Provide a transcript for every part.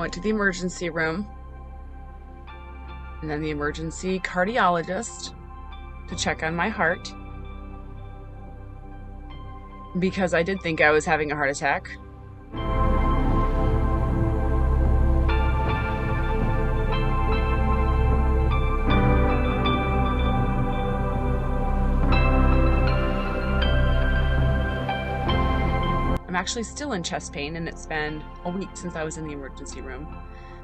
went to the emergency room and then the emergency cardiologist to check on my heart because I did think I was having a heart attack. I'm actually still in chest pain, and it's been a week since I was in the emergency room.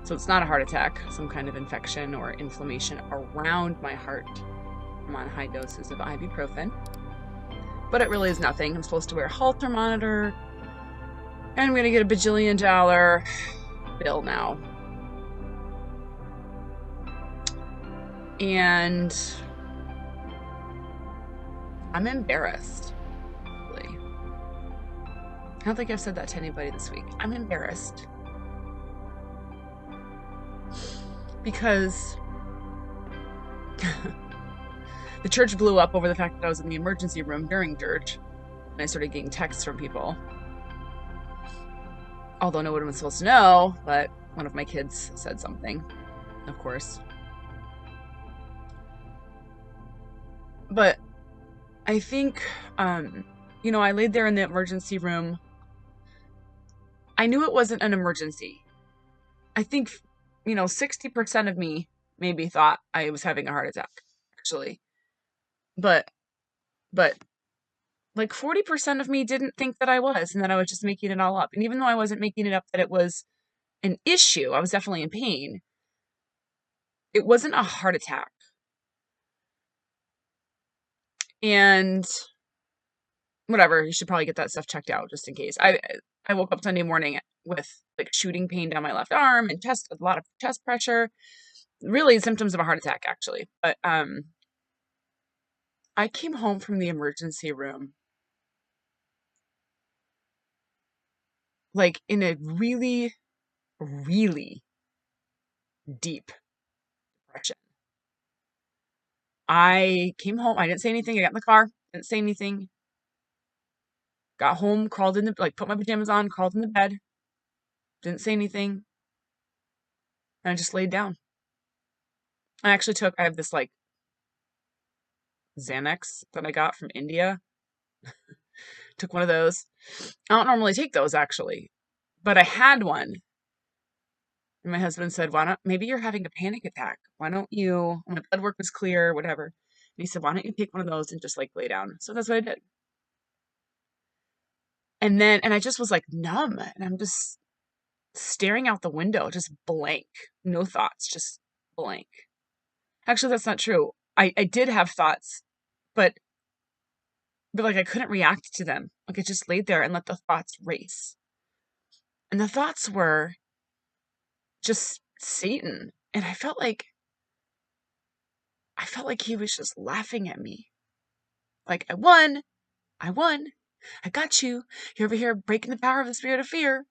So it's not a heart attack, some kind of infection or inflammation around my heart. I'm on high doses of ibuprofen. But it really is nothing. I'm supposed to wear a Holter monitor, and I'm going to get a bajillion-dollar bill now. And I'm embarrassed. I don't think I've said that to anybody this week. I'm embarrassed. Because the church blew up over the fact that I was in the emergency room during church. And I started getting texts from people. Although no one was supposed to know, but one of my kids said something, of course. But I think, I laid there in the emergency room. I knew it wasn't an emergency. I think, 60% of me maybe thought I was having a heart attack, actually. But like 40% of me didn't think that I was, and that I was just making it all up. And even though I wasn't making it up that it was an issue, I was definitely in pain. It wasn't a heart attack. And whatever, you should probably get that stuff checked out just in case. I woke up Sunday morning with like shooting pain down my left arm and a lot of chest pressure. Really symptoms of a heart attack, actually. But I came home from the emergency room like in a really, really deep depression. I came home, I didn't say anything. I got in the car, didn't say anything. Got home, crawled in put my pajamas on, crawled in the bed, didn't say anything, and I just laid down. I have this like Xanax that I got from India. Took one of those. I don't normally take those, actually, but I had one. And my husband said, maybe you're having a panic attack. Why don't you, my blood work was clear, whatever. And he said, why don't you take one of those and just like lay down? So that's what I did. And I just was like numb, and I'm just staring out the window, just blank, no thoughts, just blank. Actually, that's not true. I did have thoughts, but like I couldn't react to them. Like I just laid there and let the thoughts race. And the thoughts were just Satan. And I felt like he was just laughing at me. Like, I won. I got you. You're over here breaking the power of the spirit of fear.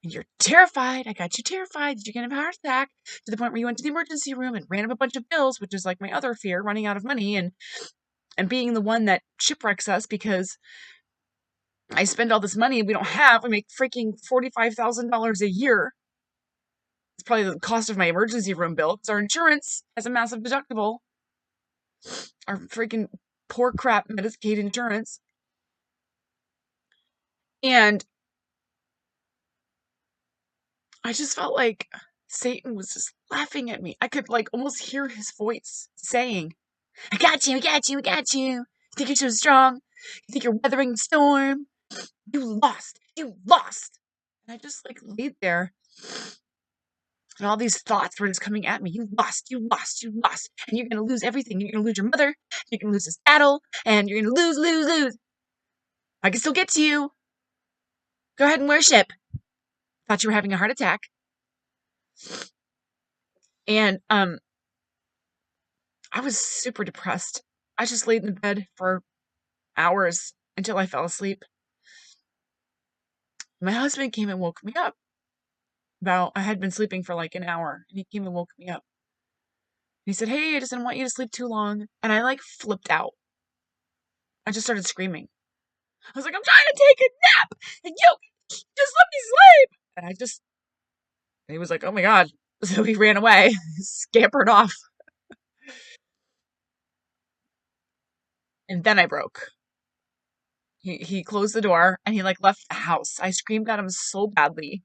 And you're terrified. I got you terrified that you're going to have a heart attack, to the point where you went to the emergency room and ran up a bunch of bills, which is like my other fear, running out of money and being the one that shipwrecks us because I spend all this money we don't have. We make freaking $45,000 a year. It's probably the cost of my emergency room bill because our insurance has a massive deductible. Our freaking poor crap Medicaid insurance. And I just felt like Satan was just laughing at me. I could like almost hear his voice saying, I got you, I got you, I got you. You think you're so strong? You think you're weathering the storm? You lost. And I just like laid there. And all these thoughts were just coming at me. You lost. And you're going to lose everything. You're going to lose your mother. You're going to lose this battle. And you're going to lose. I can still get to you. Go ahead and worship. Thought you were having a heart attack. And I was super depressed. I just laid in the bed for hours until I fell asleep. My husband came and woke me up. I had been sleeping for like an hour, and he came and woke me up. He said, hey, I just didn't want you to sleep too long. And I like flipped out. I just started screaming. I was like, I'm trying to take a nap, and you Just let me sleep. And he was like, oh my God. So he ran away, scampered off. And then I broke. He closed the door and he like left the house. I screamed at him so badly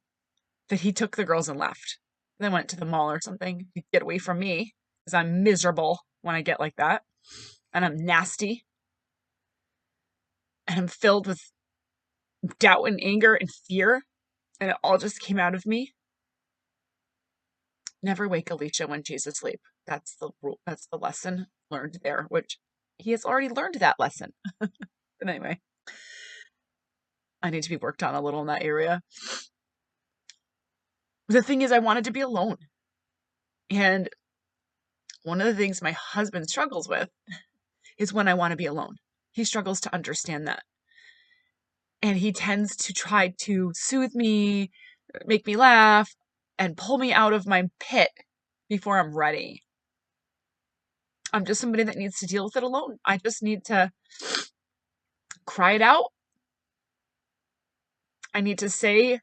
that he took the girls and left. Then went to the mall or something to get away from me because I'm miserable when I get like that. And I'm nasty. And I'm filled with doubt and anger and fear. And it all just came out of me. Never wake Alicia when she's asleep. That's the rule. That's the lesson learned there, which he has already learned that lesson. But anyway, I need to be worked on a little in that area. The thing is, I wanted to be alone. And one of the things my husband struggles with is when I want to be alone. He struggles to understand that. And he tends to try to soothe me, make me laugh, and pull me out of my pit before I'm ready. I'm just somebody that needs to deal with it alone. I just need to cry it out. I need to say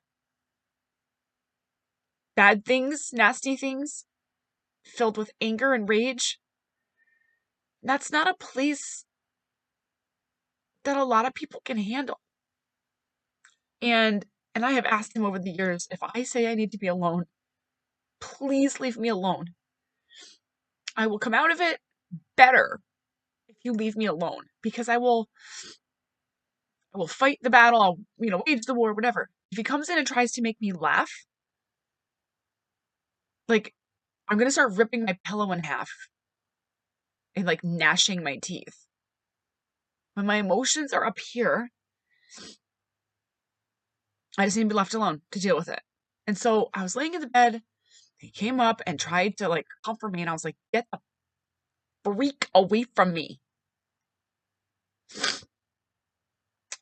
bad things, nasty things, filled with anger and rage. That's not a place that a lot of people can handle. And I have asked him over the years, if I say I need to be alone, please leave me alone. I will come out of it better if you leave me alone, because I will fight the battle, I'll, wage the war, whatever. If he comes in and tries to make me laugh, like, I'm gonna start ripping my pillow in half and like gnashing my teeth. When my emotions are up here, I just need to be left alone to deal with it. And so I was laying in the bed. He came up and tried to like comfort me, and I was like, get the freak away from me.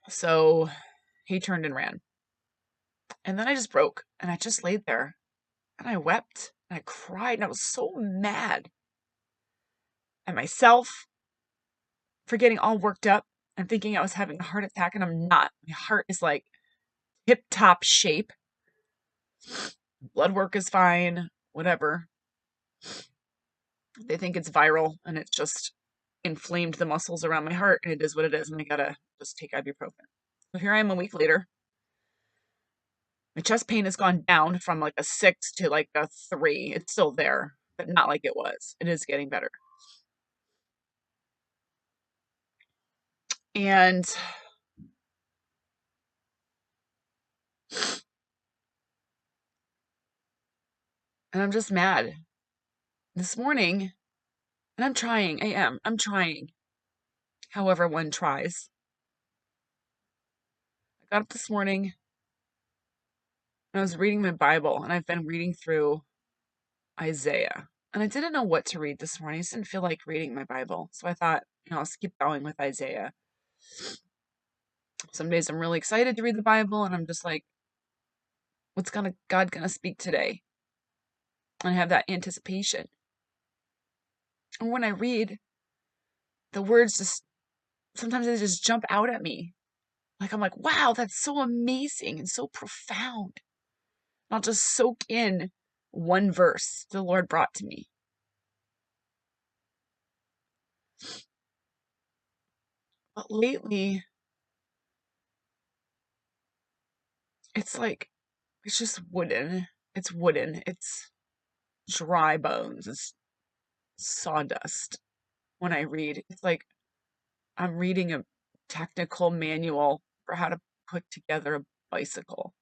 So he turned and ran. And then I just broke, and I just laid there, and I wept, and I cried, and I was so mad at myself for getting all worked up and thinking I was having a heart attack, and I'm not. My heart is like tip-top shape. Blood work is fine, whatever. They think it's viral, and it's just inflamed the muscles around my heart, and it is what it is, and I gotta just take ibuprofen. So here I am a week later. My chest pain has gone down from like a 6 to like a 3. It's still there, but not like it was. It is getting better. And I'm just mad. This morning, and I'm trying, I'm trying. However one tries. I got up this morning and I was reading my Bible, and I've been reading through Isaiah. And I didn't know what to read this morning. I just didn't feel like reading my Bible. So I thought, I'll keep going with Isaiah. Some days I'm really excited to read the Bible, and I'm just like, what's God gonna speak today? And I have that anticipation. And when I read, the words just, sometimes they just jump out at me. Like, I'm like, wow, that's so amazing and so profound. And I'll just soak in one verse the Lord brought to me. But lately, it's like, it's just wooden. It's wooden. It's dry bones. It's sawdust when I read. It's like I'm reading a technical manual for how to put together a bicycle.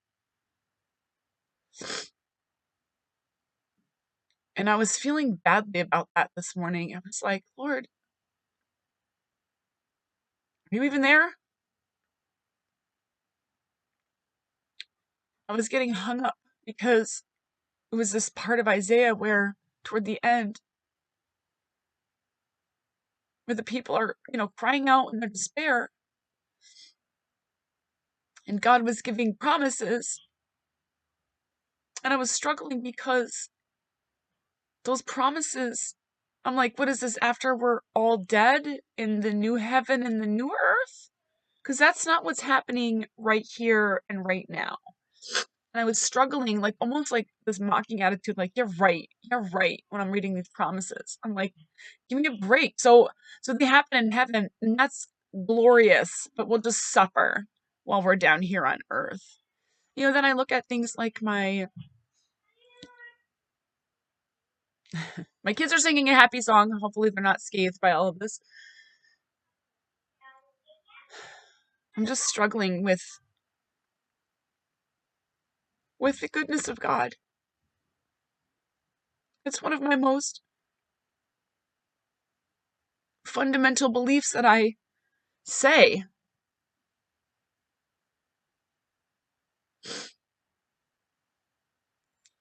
And I was feeling badly about that this morning. I was like, Lord, are you even there? I was getting hung up because it was this part of Isaiah where, toward the end, where the people are, crying out in their despair, and God was giving promises. And I was struggling because those promises, I'm like, what is this, after we're all dead in the new heaven and the new earth? Because that's not what's happening right here and right now. And I was struggling, like almost like this mocking attitude, like, you're right, when I'm reading these promises. I'm like, give me a break. So they happen in heaven, and that's glorious, but we'll just suffer while we're down here on earth. Then I look at things like my kids are singing a happy song. Hopefully they're not scathed by all of this. I'm just struggling with the goodness of God. It's one of my most fundamental beliefs that I say.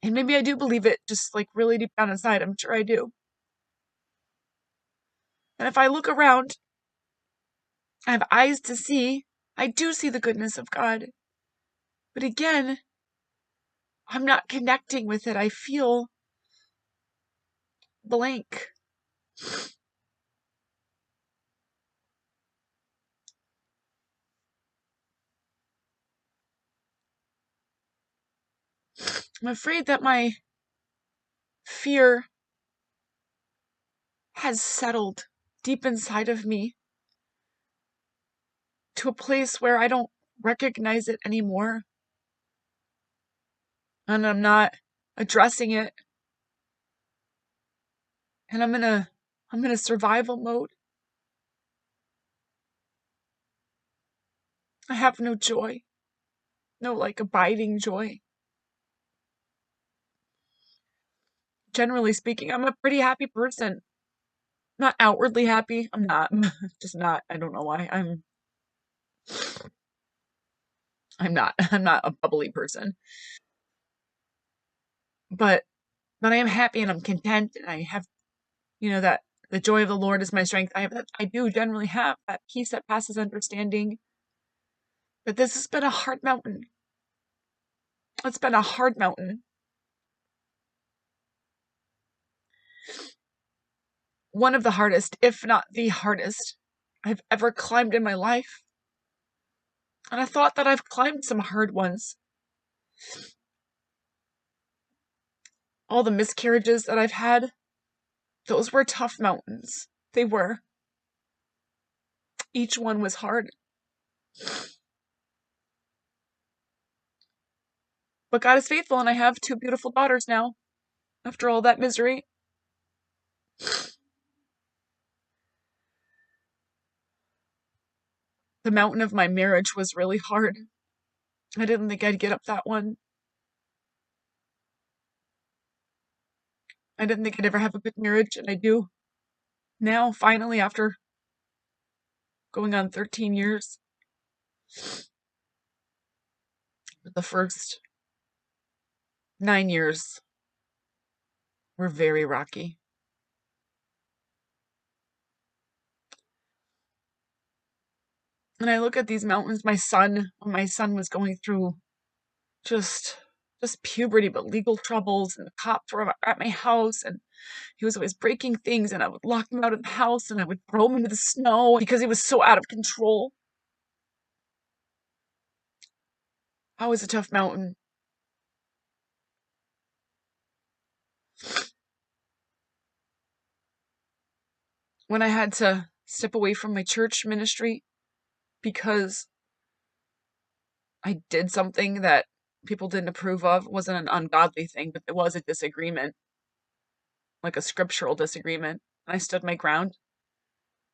And maybe I do believe it just like really deep down inside. I'm sure I do. And if I look around, I have eyes to see. I do see the goodness of God. But again, I'm not connecting with it. I feel blank. I'm afraid that my fear has settled deep inside of me to a place where I don't recognize it anymore. And I'm not addressing it. And I'm in a survival mode. I have no joy. No like abiding joy. Generally speaking, I'm a pretty happy person. Not outwardly happy. I'm not. Just not. I don't know why. I'm not. I'm not a bubbly person. But I am happy and I'm content and I have, that the joy of the Lord is my strength. I do generally have that peace that passes understanding. But this has been a hard mountain. It's been a hard mountain. One of the hardest, if not the hardest, I've ever climbed in my life. And I thought that I've climbed some hard ones. All the miscarriages that I've had, those were tough mountains. They were. Each one was hard. But God is faithful, and I have two beautiful daughters now, after all that misery. The mountain of my marriage was really hard. I didn't think I'd get up that one. I didn't think I'd ever have a good marriage, and I do. Now, finally, after going on 13 years, the first 9 years were very rocky. And I look at these mountains, when my son was going through just puberty, but legal troubles, and the cops were at my house, and he was always breaking things, and I would lock him out of the house, and I would throw him into the snow because he was so out of control. That was a tough mountain. When I had to step away from my church ministry because I did something that people didn't approve of. It wasn't an ungodly thing, but it was a disagreement, like a scriptural disagreement. And I stood my ground,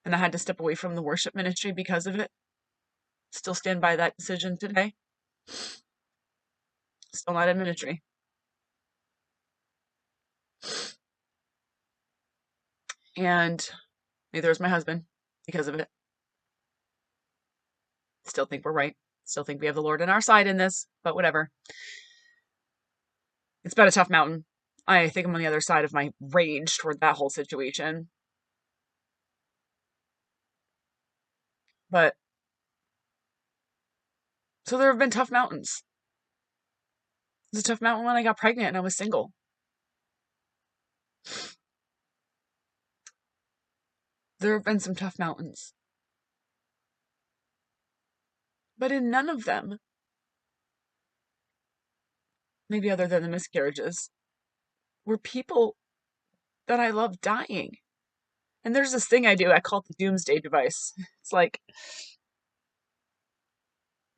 and I had to step away from the worship ministry because of it. Still stand by that decision today. Still not in ministry. And neither is my husband because of it. Still think we're right. Still think we have the Lord on our side in this, but whatever. It's been a tough mountain. I think I'm on the other side of my rage toward that whole situation. But so there have been tough mountains. It was a tough mountain when I got pregnant and I was single. There have been some tough mountains. But in none of them maybe other than the miscarriages, were people that I love dying. And there's this thing I do, I call it the doomsday device. It's like,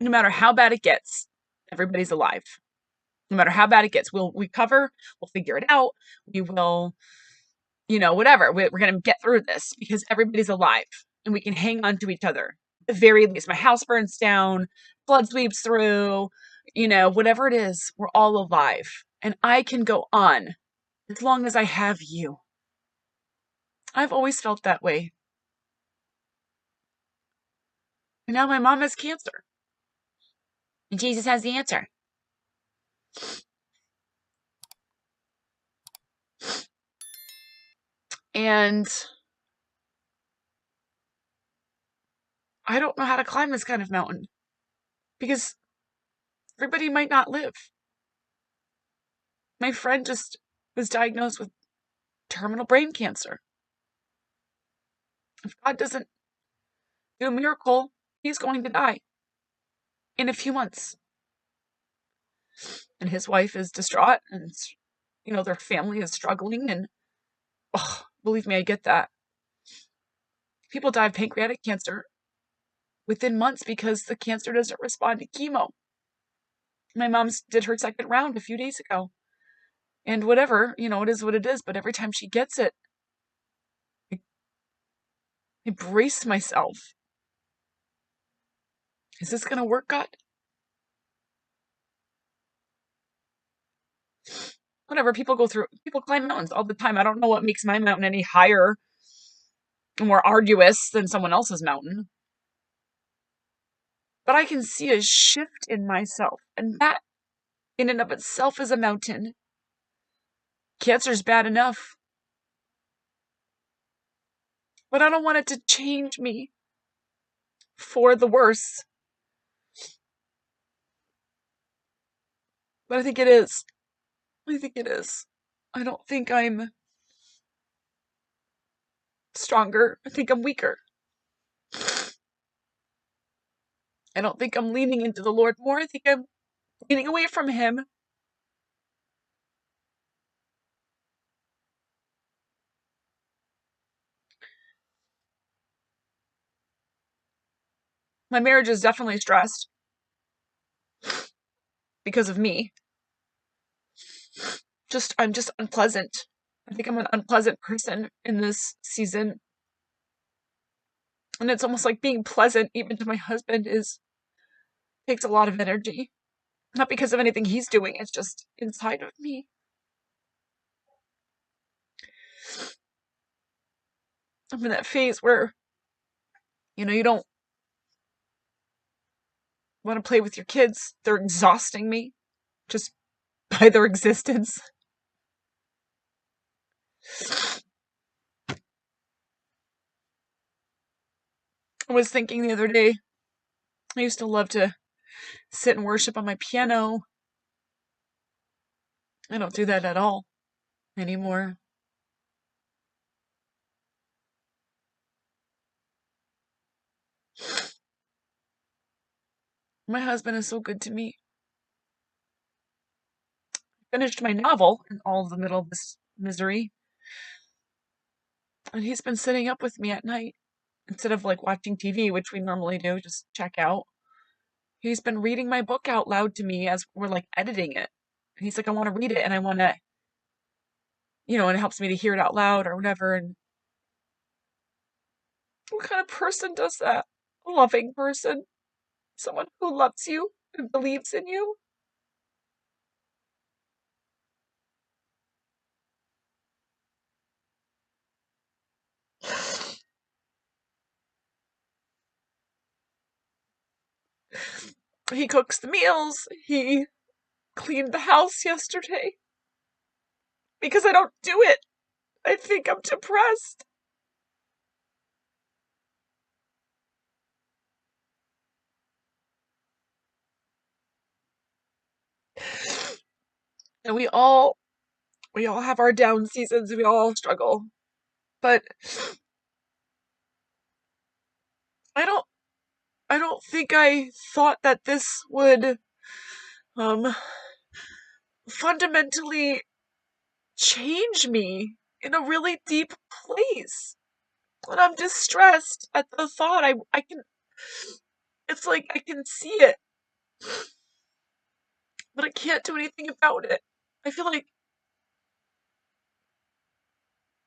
no matter how bad it gets, everybody's alive. No matter how bad it gets, we'll recover, we'll figure it out, we will, whatever. We're going to get through this because everybody's alive and we can hang on to each other. At the very least, my house burns down, flood sweeps through, whatever it is, we're all alive. And I can go on as long as I have you. I've always felt that way. And now my mom has cancer. And Jesus has the answer. And I don't know how to climb this kind of mountain because everybody might not live. My friend just was diagnosed with terminal brain cancer. If God doesn't do a miracle, he's going to die in a few months. And his wife is distraught and, their family is struggling. And, believe me, I get that. People die of pancreatic cancer within months because the cancer doesn't respond to chemo. My mom did her second round a few days ago. And whatever, it is what it is. But every time she gets it, I brace myself. Is this going to work, God? Whatever, people climb mountains all the time. I don't know what makes my mountain any higher, more arduous than someone else's mountain. But I can see a shift in myself. And that, in and of itself, is a mountain. Cancer's bad enough. But I don't want it to change me for the worse. But I think it is. I don't think I'm stronger. I think I'm weaker. I don't think I'm leaning into the Lord more. I think I'm leaning away from him. My marriage is definitely stressed because of me. I'm just unpleasant. I think I'm an unpleasant person in this season. And it's almost like being pleasant, even to my husband, takes a lot of energy. Not because of anything he's doing, it's just inside of me. I'm in that phase where, you don't want to play with your kids. They're exhausting me just by their existence. I was thinking the other day, I used to love to sit and worship on my piano. I don't do that at all anymore. My husband is so good to me. I finished my novel in all of the middle of this misery. And he's been sitting up with me at night instead of watching TV, which we normally do, just check out. He's been reading my book out loud to me as we're editing it. And he's like, I want to read it and I want to, and it helps me to hear it out loud or whatever. And what kind of person does that? A loving person. Someone who loves you and believes in you. He cooks the meals. He cleaned the house yesterday. Because I don't do it, I think I'm depressed. And we all have our down seasons. We all struggle. But I don't think I thought that this would fundamentally change me in a really deep place. And I'm distressed at the thought. I can, it's like I can see it, but I can't do anything about it. I feel like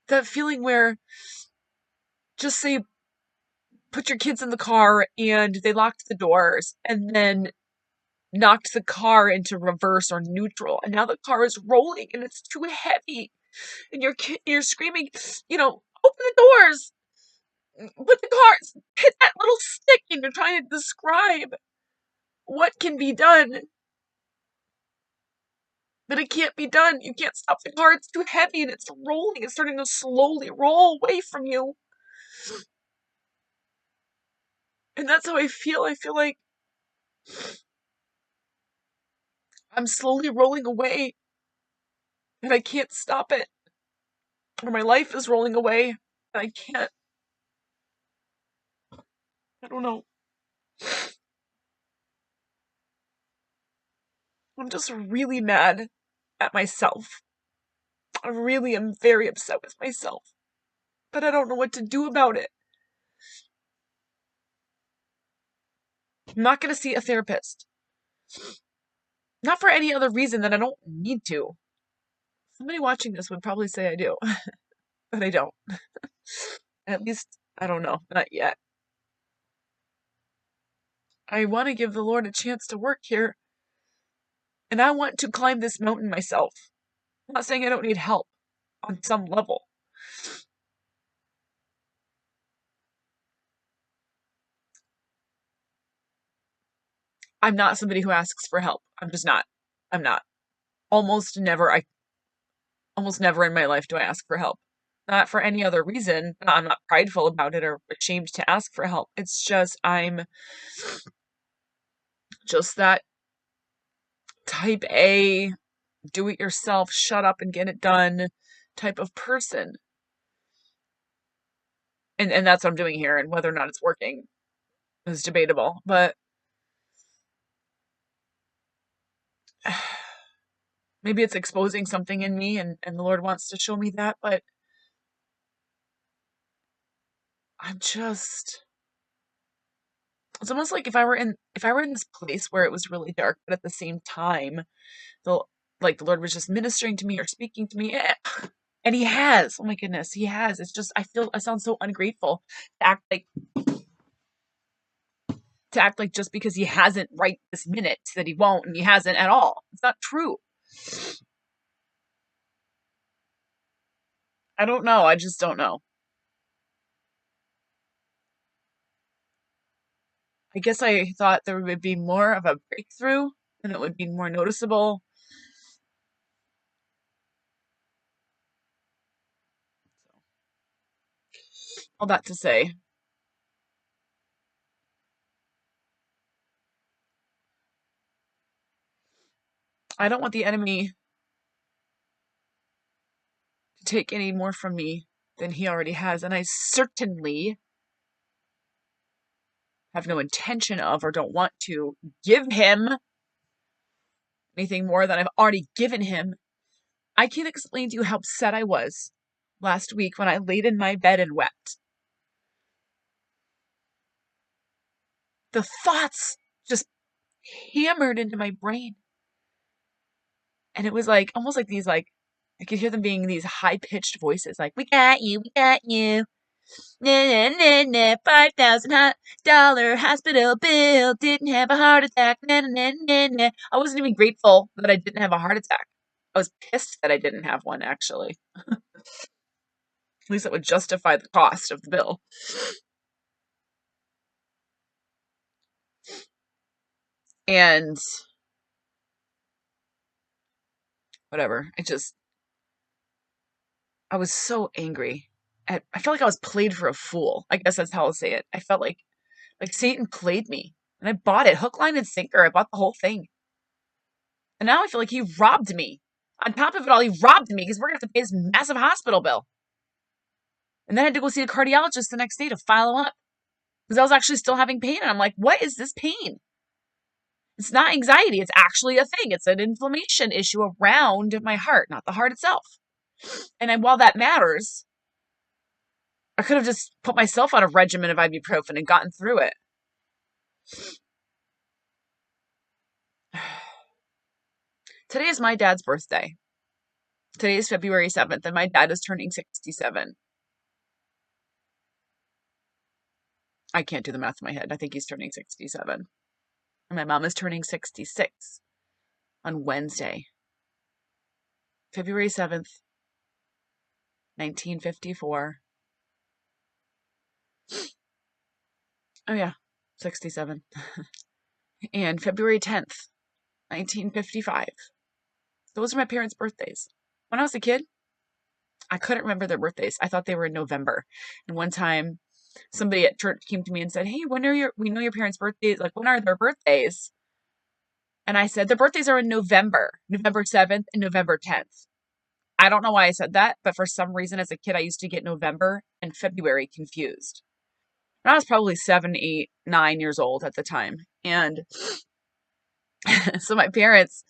that feeling where, just say, put your kids in the car and they locked the doors and then knocked the car into reverse or neutral, and now the car is rolling and it's too heavy, and you're screaming, open the doors, put the cars, hit that little stick, and you're trying to describe what can be done, but it can't be done. You can't stop the car. It's too heavy and it's rolling. It's starting to slowly roll away from you. And that's how I feel. I feel like I'm slowly rolling away and I can't stop it. Or my life is rolling away and I can't. I don't know. I'm just really mad at myself. I really am very upset with myself. But I don't know what to do about it. I'm not going to see a therapist. Not for any other reason than I don't need to. Somebody watching this would probably say I do, but I don't. At least, I don't know, not yet. I want to give the Lord a chance to work here, and I want to climb this mountain myself. I'm not saying I don't need help on some level. I'm not somebody who asks for help. I'm just not. I'm not. Almost never in my life do I ask for help. Not for any other reason. I'm not prideful about it or ashamed to ask for help. It's just I'm just that type A, do it yourself, shut up and get it done type of person. And that's what I'm doing here, and whether or not it's working is debatable. But maybe it's exposing something in me and the Lord wants to show me that, but I'm just it's almost like if I were in this place where it was really dark, but at the same time, the the Lord was just ministering to me or speaking to me. And he has. Oh my goodness, he has. It's just I sound so ungrateful to act like just because he hasn't right this minute that he won't, and he hasn't at all. It's not true. I don't know. I just don't know. I guess I thought there would be more of a breakthrough and it would be more noticeable. All that to say, I don't want the enemy to take any more from me than he already has, and I certainly have no intention of or don't want to give him anything more than I've already given him. I can't explain to you how upset I was last week when I laid in my bed and wept. The thoughts just hammered into my brain. And it was like almost like these I could hear them being these high-pitched voices like, we got you, we got you. Nah, nah, nah, nah, $5,000 hospital bill, didn't have a heart attack. Nah, nah, nah, nah. I wasn't even grateful that I didn't have a heart attack. I was pissed that I didn't have one, actually. At least that would justify the cost of the bill. And whatever. I was so angry. I felt like I was played for a fool. I guess that's how I'll say it. I felt like Satan played me. And I bought it. Hook, line, and sinker. I bought the whole thing. And now I feel like he robbed me. On top of it all, he robbed me because we're going to have to pay this massive hospital bill. And then I had to go see a cardiologist the next day to follow up because I was actually still having pain. And I'm like, what is this pain? It's not anxiety. It's actually a thing. It's an inflammation issue around my heart, not the heart itself. And while that matters, I could have just put myself on a regimen of ibuprofen and gotten through it. Today is my dad's birthday. Today is February 7th, and my dad is turning 67. I can't do the math in my head. I think he's turning 67. And my mom is turning 66 on Wednesday, February 7th, 1954. Oh, yeah, 67. And February 10th, 1955. Those are my parents' birthdays. When I was a kid, I couldn't remember their birthdays. I thought they were in November. And one time, somebody at church came to me and said, "Hey, we know your parents' birthdays. Like, when are their birthdays?" And I said, their birthdays are in November 7th and November 10th. I don't know why I said that, but for some reason as a kid, I used to get November and February confused. And I was probably 7, 8, 9 years old at the time. And so my parents,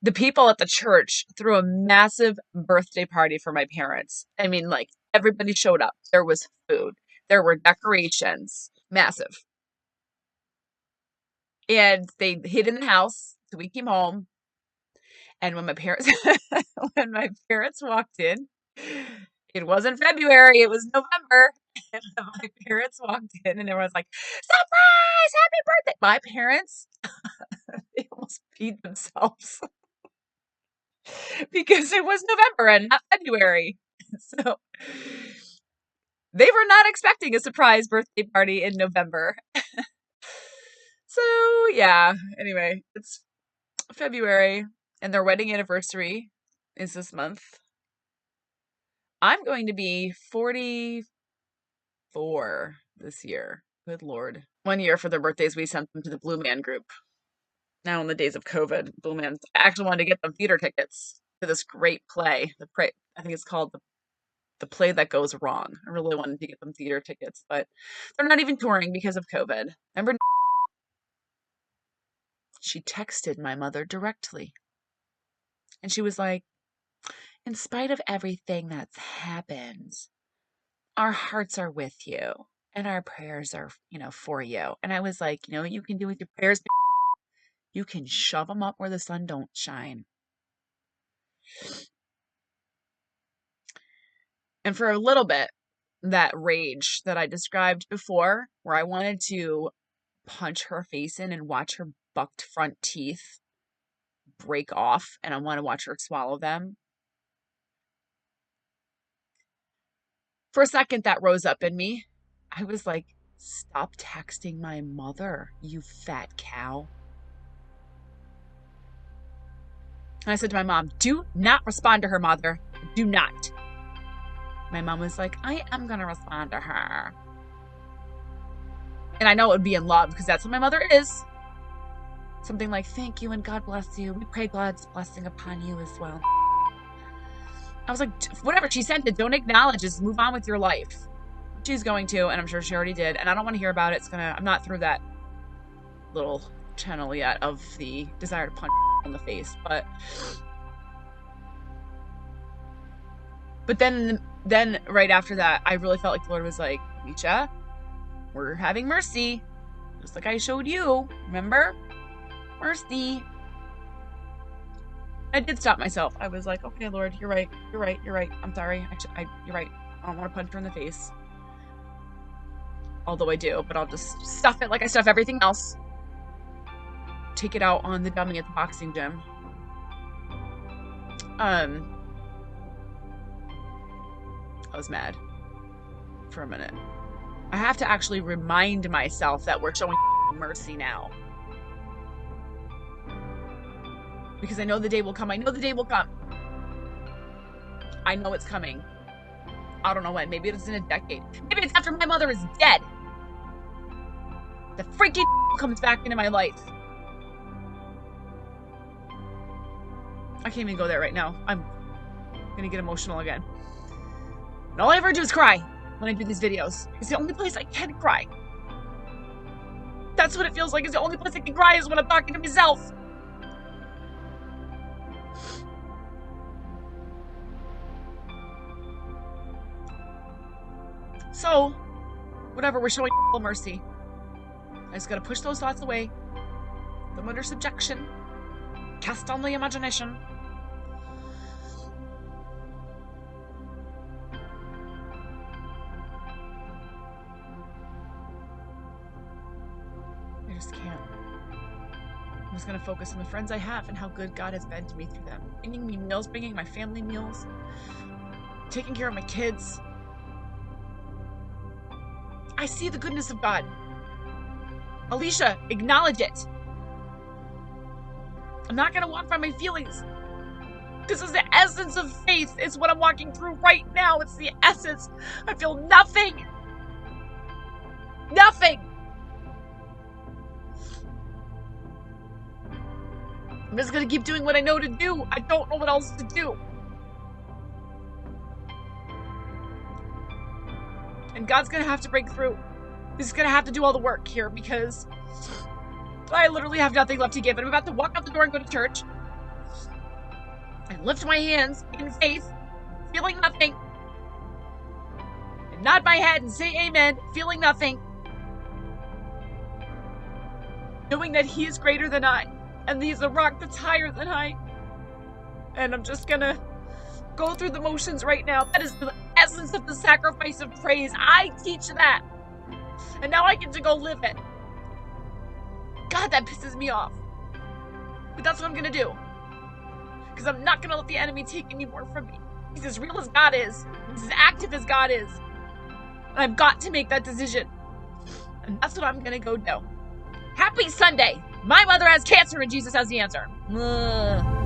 the people at the church threw a massive birthday party for my parents. I mean, like, everybody showed up. There was food. There were decorations. Massive. And they hid in the house. So we came home. And when my parents walked in, it wasn't February, it was November. And my parents walked in and everyone's like, "Surprise! Happy birthday!" My parents, they almost peed themselves because it was November and not February. So they were not expecting a surprise birthday party in November. So yeah, anyway, it's February and their wedding anniversary is this month. I'm going to be 44 this year. Good Lord. 1 year for their birthdays, we sent them to the Blue Man Group. Now in the days of COVID, Blue Man, I actually wanted to get them theater tickets to this great play. I think it's called The Play That Goes Wrong. I really wanted to get them theater tickets, but they're not even touring because of COVID. Remember, she texted my mother directly. And she was like, "In spite of everything that's happened, our hearts are with you and our prayers are, for you." And I was like, what you can do with your prayers? You can shove them up where the sun don't shine. And for a little bit, that rage that I described before, where I wanted to punch her face in and watch her bucked front teeth break off, and I want to watch her swallow them. For a second, that rose up in me. I was like, "Stop texting my mother, you fat cow." And I said to my mom, "Do not respond to her, mother. Do not." My mom was like, "I am going to respond to her." And I know it would be in love because that's what my mother is. Something like, "Thank you and God bless you. We pray God's blessing upon you as well." I was like, whatever, she sent it. Don't acknowledge, just move on with your life. She's going to, and I'm sure she already did. And I don't want to hear about it. I'm not through that little channel yet of the desire to punch in the face. But then right after that, I really felt like the Lord was like, "Alicia, we're having mercy. Just like I showed you. Remember? Mercy." I did stop myself. I was like, "Okay, Lord, you're right. I'm sorry. You're right. I don't want to punch her in the face. Although I do, but I'll just stuff it like I stuff everything else. Take it out on the dummy at the boxing gym." I was mad for a minute. I have to actually remind myself that we're showing mercy now. Because I know the day will come. I know the day will come. I know it's coming. I don't know when. Maybe it's in a decade. Maybe it's after my mother is dead. The freaking comes back into my life. I can't even go there right now. I'm gonna get emotional again. And all I ever do is cry when I do these videos. It's the only place I can cry. That's what it feels like. Is the only place I can cry is when I'm talking to myself. So, whatever, we're showing mercy. I just gotta push those thoughts away. Put them under subjection. Cast down the imagination. I just can't. I'm just gonna focus on the friends I have and how good God has been to me through them. Bringing me meals, bringing my family meals, taking care of my kids. I see the goodness of God. Alicia, acknowledge it. I'm not gonna walk by my feelings. This is the essence of faith. It's what I'm walking through right now. It's the essence. I feel nothing. Nothing. I'm just gonna keep doing what I know to do. I don't know what else to do. And God's gonna have to break through. He's gonna have to do all the work here because I literally have nothing left to give. And I'm about to walk out the door and go to church. And lift my hands in faith, feeling nothing. And nod my head and say amen, feeling nothing. Knowing that He is greater than I. And He's a rock that's higher than I. And I'm just gonna go through the motions right now. That is the essence of the sacrifice of praise. I teach that. And now I get to go live it. God, that pisses me off. But that's what I'm gonna do. Because I'm not gonna let the enemy take any more from me. He's as real as God is. He's as active as God is. And I've got to make that decision. And that's what I'm gonna go do. Happy Sunday! My mother has cancer and Jesus has the answer. Ugh.